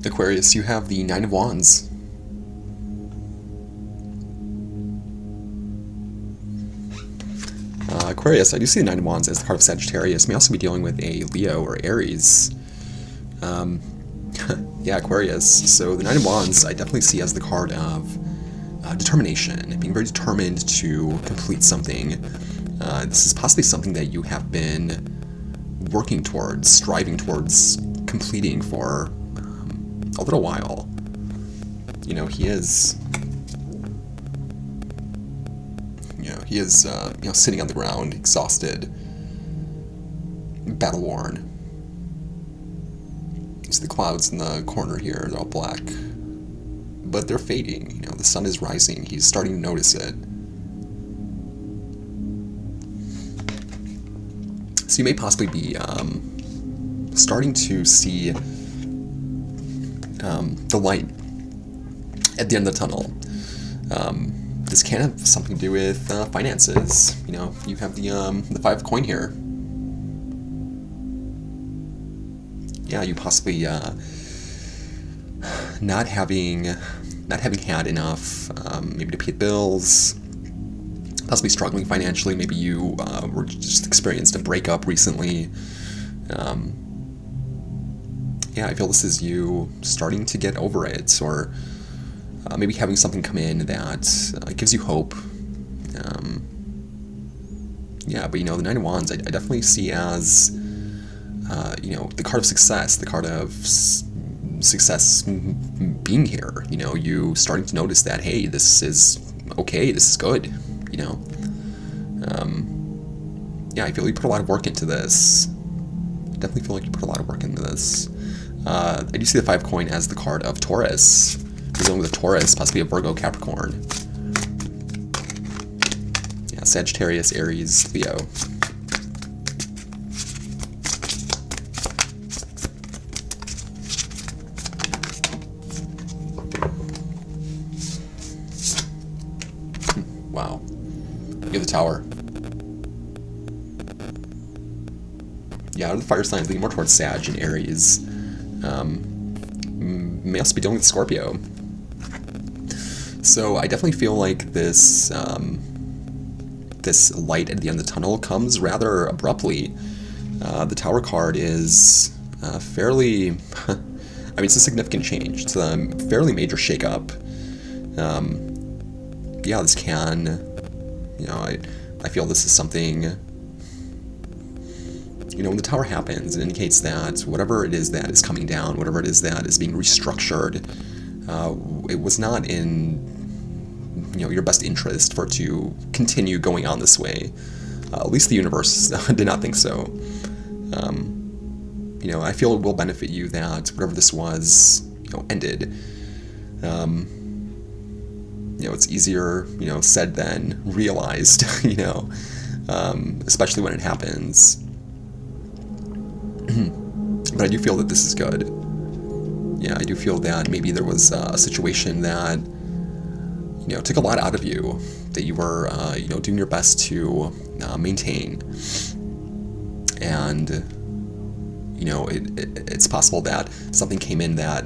Aquarius, you have the Nine of Wands. Aquarius, I do see the Nine of Wands as the card of Sagittarius. May also be dealing with a Leo or Aries. Yeah, Aquarius. So the Nine of Wands I definitely see as the card of determination, being very determined to complete something. This is possibly something that you have been working towards, striving towards completing for a little while. You know, he is sitting on the ground, exhausted, battle-worn. You see the clouds in the corner here, they're all black. But they're fading, you know, the sun is rising, he's starting to notice it. So you may possibly be starting to see the light at the end of the tunnel. This can have something to do with finances. You know, you have the Five of Coin here. Yeah, you possibly not having had enough, maybe to pay bills, possibly struggling financially. Maybe you were just experienced a breakup recently. Yeah, I feel this is you starting to get over it, or maybe having something come in that gives you hope. Yeah, but you know, the Nine of Wands I definitely see as the card of success, the card of success being here. You know, you starting to notice that, hey, this is okay, this is good. You know, yeah, I feel you put a lot of work into this. Definitely feel like you put a lot of work into this. I do see the Five of Coin as the card of Taurus. You're dealing with a Taurus, possibly a Virgo, Capricorn. Yeah, Sagittarius, Aries, Leo. Wow. You have the Tower. Yeah, out of the fire signs, leaning more towards Sag and Aries. May also be dealing with Scorpio. So I definitely feel like this this light at the end of the tunnel comes rather abruptly. The Tower card is fairly, I mean, it's a significant change. It's a fairly major shakeup. Yeah, this can, you know, I feel this is something, you know, when the Tower happens, it indicates that whatever it is that is coming down, whatever it is that is being restructured, it was not in, you know, your best interest for it to continue going on this way. At least the universe did not think so. You know, I feel it will benefit you that whatever this was, you know, ended. You know, it's easier, you know, said than realized, you know, especially when it happens. But I do feel that this is good. Yeah, I do feel that maybe there was a situation that, you know, took a lot out of you, that you were, you know, doing your best to maintain. And, you know, it's possible that something came in that,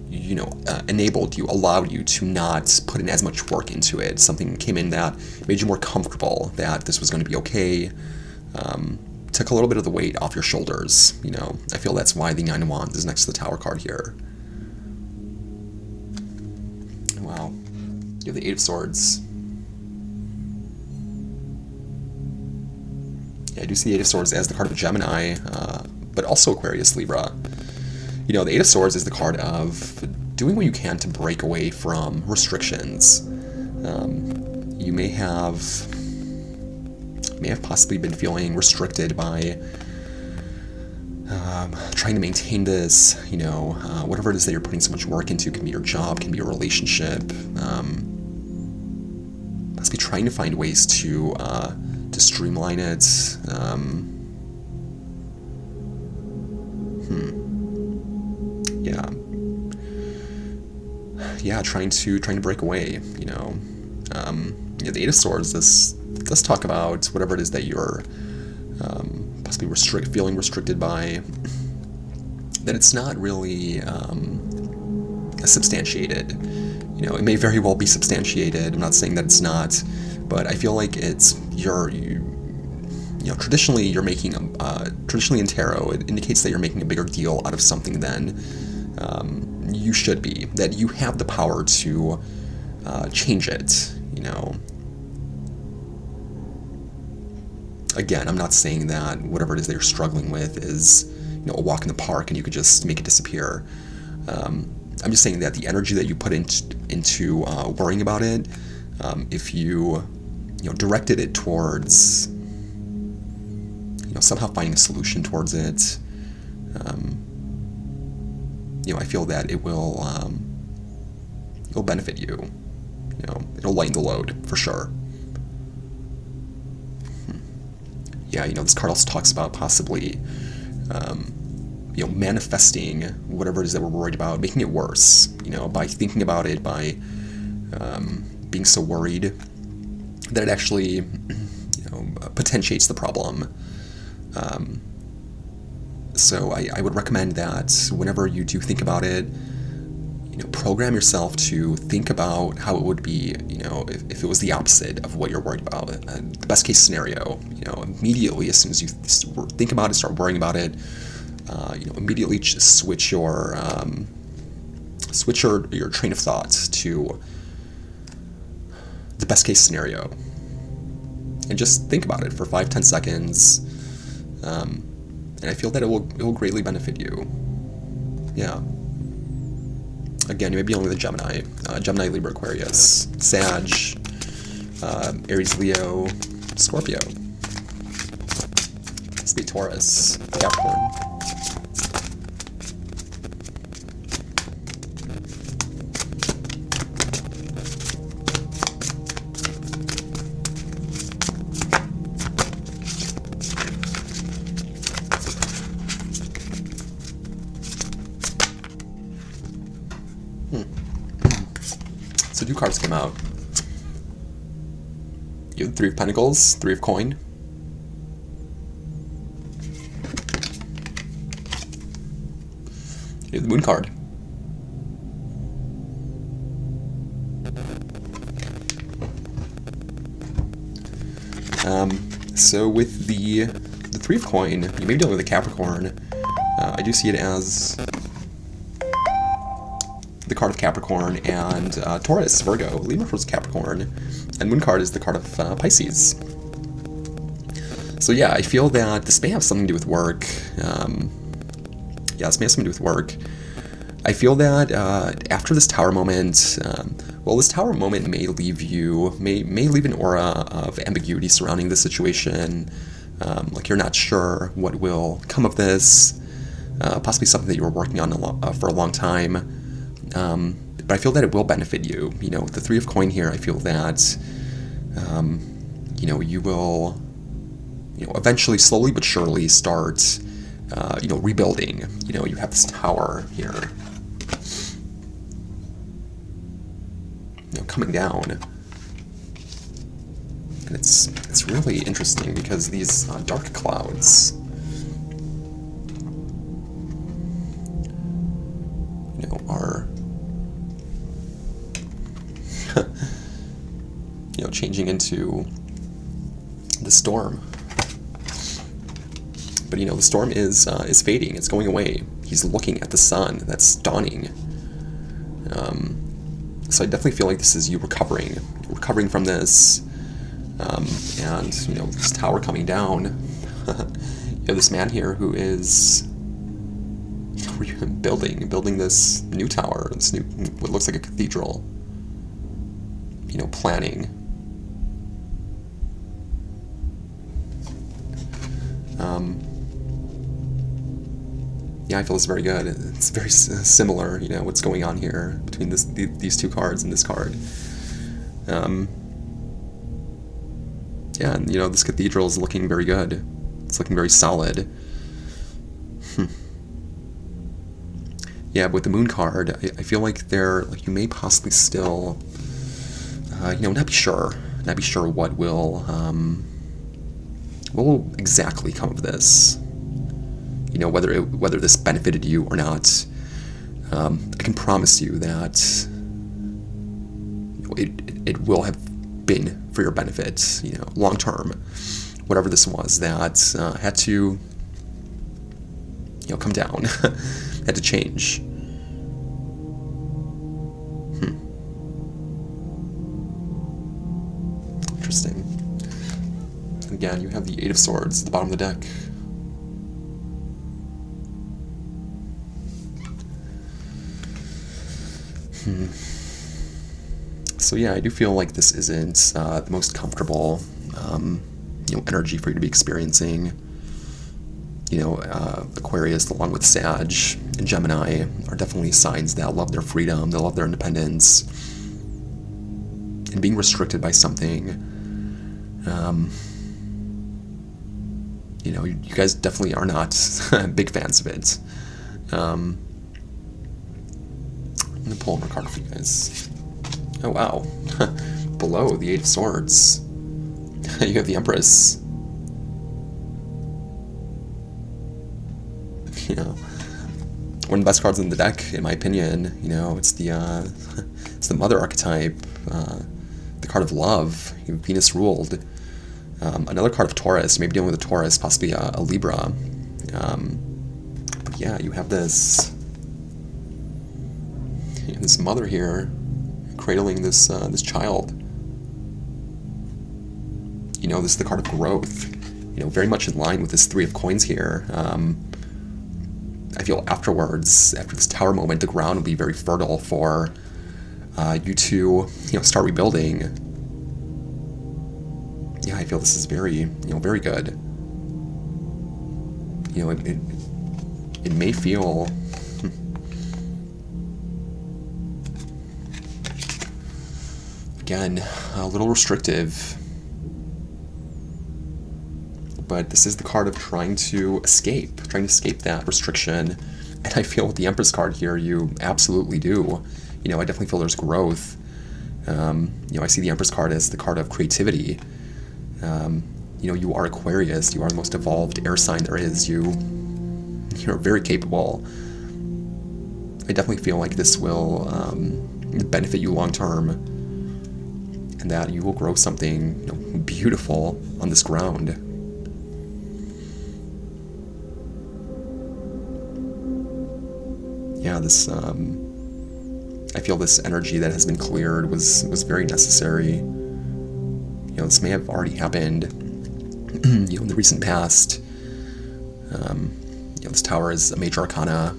you know, enabled you, allowed you to not put in as much work into it. Something came in that made you more comfortable that this was going to be okay. Took a little bit of the weight off your shoulders, you know. I feel that's why the Nine of Wands is next to the Tower card here. Wow. You have the Eight of Swords. Yeah, I do see the Eight of Swords as the card of Gemini, but also Aquarius, Libra. You know, the Eight of Swords is the card of doing what you can to break away from restrictions. You may have possibly been feeling restricted by trying to maintain this, you know, whatever it is that you're putting so much work into. Can be your job, can be your relationship. Must be trying to find ways to streamline it. Yeah, trying to break away, you know. Yeah, the Eight of Swords, let's talk about whatever it is that you're possibly feeling restricted by. that it's not really substantiated. You know, it may very well be substantiated. I'm not saying that it's not, but I feel like it's traditionally you're making traditionally in tarot, it indicates that you're making a bigger deal out of something than you should be. That you have the power to change it. You know. Again, I'm not saying that whatever it is that you're struggling with is, a walk in the park and you could just make it disappear. I'm just saying that the energy that you put into worrying about it, if you directed it towards somehow finding a solution towards it, I feel that it will benefit you. It'll lighten the load for sure. Yeah, this card also talks about possibly manifesting whatever it is that we're worried about, making it worse, by thinking about it, by being so worried that it actually, potentiates the problem. So I would recommend that whenever you do think about it, program yourself to think about how it would be, if it was the opposite of what you're worried about. The best case scenario, immediately as soon as you think about it, start worrying about it, immediately just switch your train of thought to the best case scenario, and just think about it for 5-10 seconds, and I feel that it will greatly benefit you. Yeah. Again, you may be dealing with a Gemini, Libra, Aquarius, Sag, Aries, Leo, Scorpio. This be Taurus, Capricorn. So 2 cards came out. You have 3 of Pentacles, 3 of Coin. You have the Moon card. So with the 3 of Coin, you may be dealing with a Capricorn. I do see it as the card of Capricorn and Taurus, Virgo, Libra for Capricorn, and Moon card is the card of Pisces. So yeah, I feel that this may have something to do with work. This may have something to do with work. I feel that after this Tower moment, this Tower moment may leave you, may leave an aura of ambiguity surrounding the situation. Like you're not sure what will come of this. Possibly something that you were working on for a long time. But I feel that it will benefit you. With the 3 of Coin here, I feel that, you will, eventually, slowly but surely start, rebuilding. You have this Tower here, coming down. And it's really interesting because these dark clouds, are changing into the storm. But the storm is fading. It's going away. He's looking at the sun that's dawning. So I definitely feel like this is you recovering from this, and this Tower coming down. You have this man here who is building this new tower, this new, what looks like a cathedral. Planning. I feel it's very good. It's very similar, what's going on here between these 2 cards and this card. And this cathedral is looking very good. It's looking very solid. Yeah, but with the Moon card, I feel like you may possibly still, not be sure what will exactly come of this. you know, whether this benefited you or not, I can promise you that it will have been for your benefit, you know, long term. Whatever this was that had to, you know, come down, had to change. Interesting. And again, you have the Eight of Swords at the bottom of the deck. So yeah, I do feel like this isn't the most comfortable, you know, energy for you to be experiencing. You know, Aquarius, along with Sag and Gemini, are definitely signs that love their freedom, they love their independence, and being restricted by something. You know, you guys definitely are not big fans of it. I'm gonna pull one more card for you guys. Oh wow, below the Eight of Swords, you have the Empress. You know, one of the best cards in the deck, in my opinion. You know, it's the Mother archetype, the card of love, Venus ruled. Another card of Taurus, maybe dealing with a Taurus, possibly a Libra. But yeah, you have this mother here, cradling this child. You know, this is the card of growth. You know, very much in line with this Three of Coins here. I feel afterwards, after this Tower moment, the ground will be very fertile for you to, you know, start rebuilding. Yeah, I feel this is very, you know, very good. You know, it may feel again a little restrictive, but this is the card of trying to escape that restriction. And I feel with the Empress card here, you absolutely do. You know, I definitely feel there's growth. You know, I see the Empress card as the card of creativity. You know, you are Aquarius, you are the most evolved air sign there is. You're very capable. I definitely feel like this will benefit you long term, and that you will grow something, you know, beautiful on this ground. Yeah, this I feel this energy that has been cleared was very necessary. You know, this may have already happened, you know, in the recent past. You know, this Tower is a major arcana.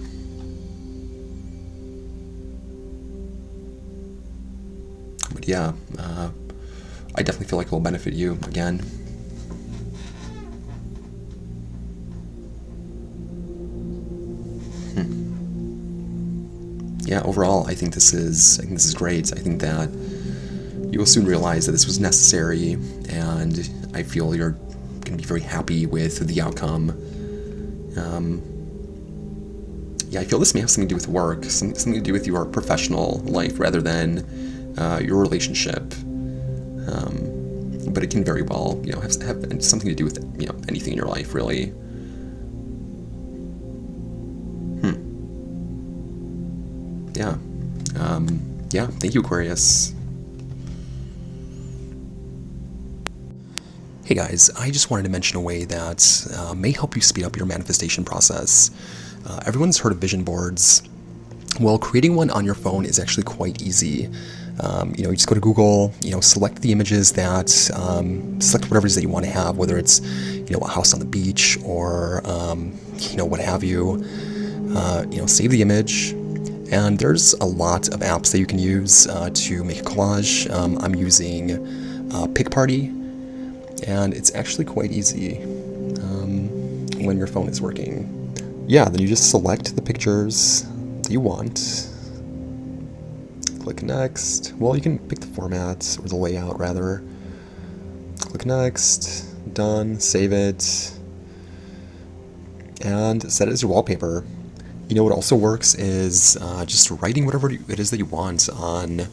But yeah, I definitely feel like it will benefit you again. Yeah, overall, I think this is great. I think that you will soon realize that this was necessary, and I feel you're going to be very happy with the outcome. Yeah, I feel this may have something to do with work, something to do with your professional life rather than your relationship. But it can very well, you know, have something to do with, you know, anything in your life, really. Yeah. Yeah, thank you, Aquarius. Hey guys, I just wanted to mention a way that may help you speed up your manifestation process. Everyone's heard of vision boards. Well, creating one on your phone is actually quite easy. You know, you just go to Google, you know, select the images that, select whatever it is that you want to have, whether it's, you know, a house on the beach or, you know, what have you. You know, save the image. And there's a lot of apps that you can use to make a collage. I'm using PicParty, and it's actually quite easy when your phone is working. Yeah, then you just select the pictures that you want. Click next. Well, you can pick the format, or the layout rather. Click next, done, save it, and set it as your wallpaper. You know what also works is just writing whatever it is that you want on,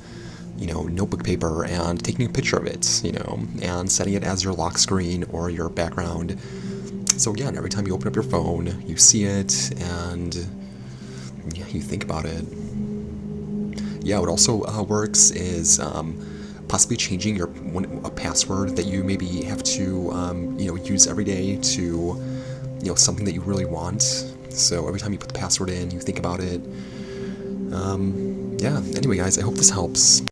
you know, notebook paper and taking a picture of it, you know, and setting it as your lock screen or your background. So again, every time you open up your phone, you see it, and yeah, you think about it. Yeah, what also works is possibly changing a password that you maybe have to use every day to something that you really want. So every time you put the password in, you think about it. Yeah. Anyway, guys, I hope this helps.